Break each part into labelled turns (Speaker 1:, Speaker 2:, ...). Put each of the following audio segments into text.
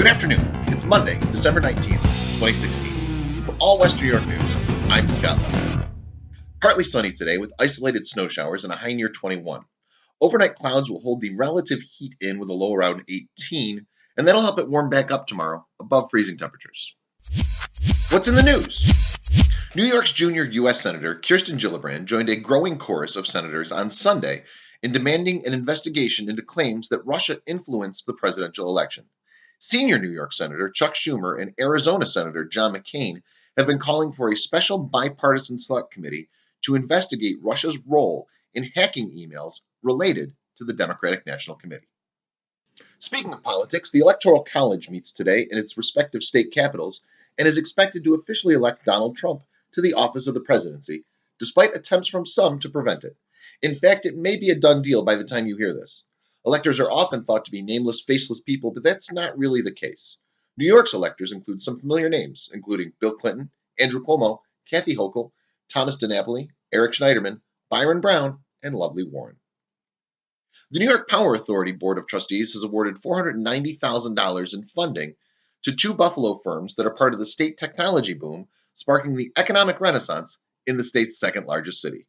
Speaker 1: Good afternoon. It's Monday, December 19th, 2016. For all Western New York news, I'm Scott Lemon. Partly sunny today with isolated snow showers and a high near 21. Overnight clouds will hold the relative heat in with a low around 18, and that'll help it warm back up tomorrow above freezing temperatures. What's in the news? New York's junior U.S. Senator Kirsten Gillibrand joined a growing chorus of senators on Sunday in demanding an investigation into claims that Russia influenced the presidential election. Senior New York Senator Chuck Schumer and Arizona Senator John McCain have been calling for a special bipartisan select committee to investigate Russia's role in hacking emails related to the Democratic National Committee. Speaking of politics, the Electoral College meets today in its respective state capitals and is expected to officially elect Donald Trump to the office of the presidency, despite attempts from some to prevent it. In fact, it may be a done deal by the time you hear this. Electors are often thought to be nameless, faceless people, but that's not really the case. New York's electors include some familiar names, including Bill Clinton, Andrew Cuomo, Kathy Hochul, Thomas DiNapoli, Eric Schneiderman, Byron Brown, and Lovely Warren. The New York Power Authority Board of Trustees has awarded $490,000 in funding to two Buffalo firms that are part of the state technology boom, sparking the economic renaissance in the state's second largest city.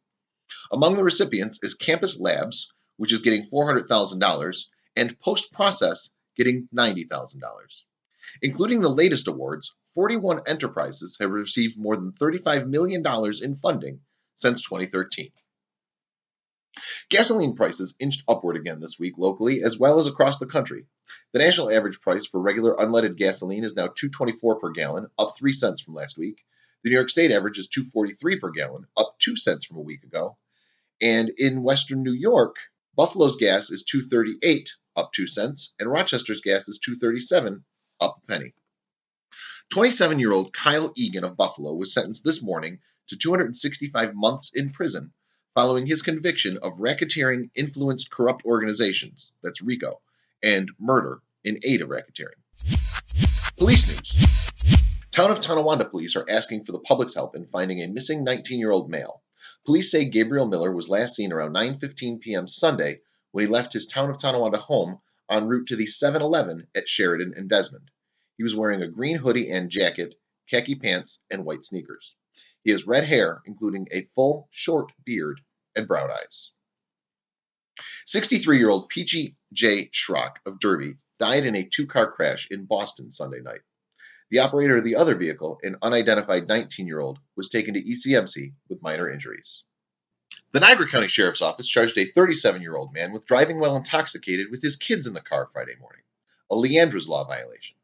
Speaker 1: Among the recipients is Campus Labs, which is getting $400,000, and Post Process getting $90,000. Including the latest awards, 41 enterprises have received more than $35 million in funding since 2013. Gasoline prices inched upward again this week locally as well as across the country. The national average price for regular unleaded gasoline is now $2.24 per gallon, up 3 cents from last week. The New York State average is $2.43 per gallon, up 2 cents from a week ago. And in Western New York, Buffalo's gas is $2.38, up 2 cents, and Rochester's gas is $2.37, up a penny. 27-year-old Kyle Egan of Buffalo was sentenced this morning to 265 months in prison following his conviction of racketeering influenced corrupt organizations, that's RICO, and murder in aid of racketeering. Police news. Town of Tonawanda police are asking for the public's help in finding a missing 19-year-old male. Police say Gabriel Miller was last seen around 9:15 p.m. Sunday when he left his Town of Tonawanda home en route to the 7-Eleven at Sheridan and Desmond. He was wearing a green hoodie and jacket, khaki pants, and white sneakers. He has red hair, including a full, short beard and brown eyes. 63-year-old Peachy J. Schrock of Derby died in a two-car crash in Boston Sunday night. The operator of the other vehicle, an unidentified 19-year-old, was taken to ECMC with minor injuries. The Niagara County Sheriff's Office charged a 37-year-old man with driving while intoxicated with his kids in the car Friday morning, a Leandra's Law violation.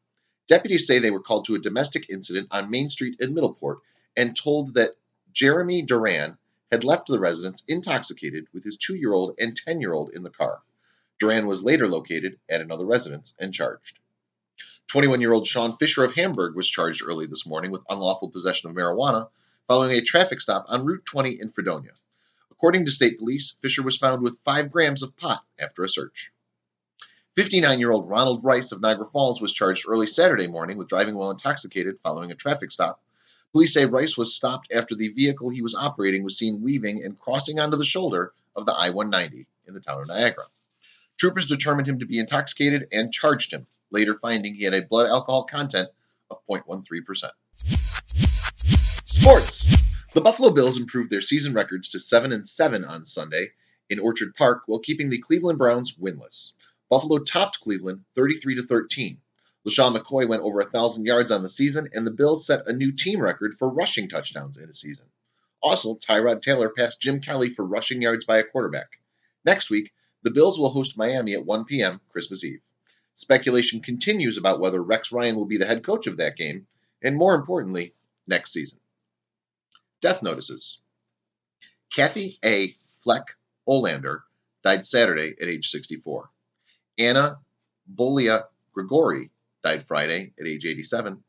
Speaker 1: Deputies say they were called to a domestic incident on Main Street in Middleport and told that Jeremy Duran had left the residence intoxicated with his 2-year-old and 10-year-old in the car. Duran was later located at another residence and charged. 21-year-old Sean Fisher of Hamburg was charged early this morning with unlawful possession of marijuana following a traffic stop on Route 20 in Fredonia. According to state police, Fisher was found with 5 grams of pot after a search. 59-year-old Ronald Rice of Niagara Falls was charged early Saturday morning with driving while intoxicated following a traffic stop. Police say Rice was stopped after the vehicle he was operating was seen weaving and crossing onto the shoulder of the I-190 in the town of Niagara. Troopers determined him to be intoxicated and charged him, later finding he had a blood alcohol content of 0.13%. Sports. The Buffalo Bills improved their season records to 7-7 on Sunday in Orchard Park while keeping the Cleveland Browns winless. Buffalo topped Cleveland 33-13. LaShawn McCoy went over 1,000 yards on the season, and the Bills set a new team record for rushing touchdowns in a season. Also, Tyrod Taylor passed Jim Kelly for rushing yards by a quarterback. Next week, the Bills will host Miami at 1 p.m. Christmas Eve. Speculation continues about whether Rex Ryan will be the head coach of that game, and more importantly, next season. Death notices. Kathy A. Fleck Olander died Saturday at age 64. Anna Bolia Grigori died Friday at age 87.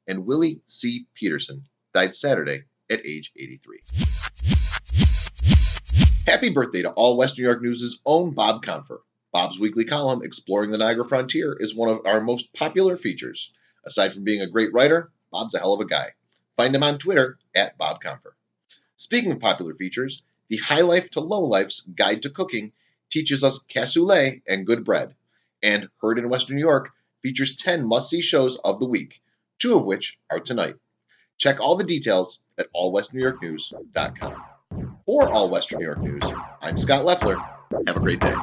Speaker 1: And Willie C. Peterson died Saturday at age 83. Happy birthday to all Western New York News' own Bob Confer. Bob's weekly column, Exploring the Niagara Frontier, is one of our most popular features. Aside from being a great writer, Bob's a hell of a guy. Find him on Twitter at Bob Confer. Speaking of popular features, the High Life to Low Life's Guide to Cooking teaches us cassoulet and good bread. And Heard in Western New York features 10 must-see shows of the week, 2 of which are tonight. Check all the details at allwesternnewyorknews.com. For All Western New York News, I'm Scott Leffler. Have a great day.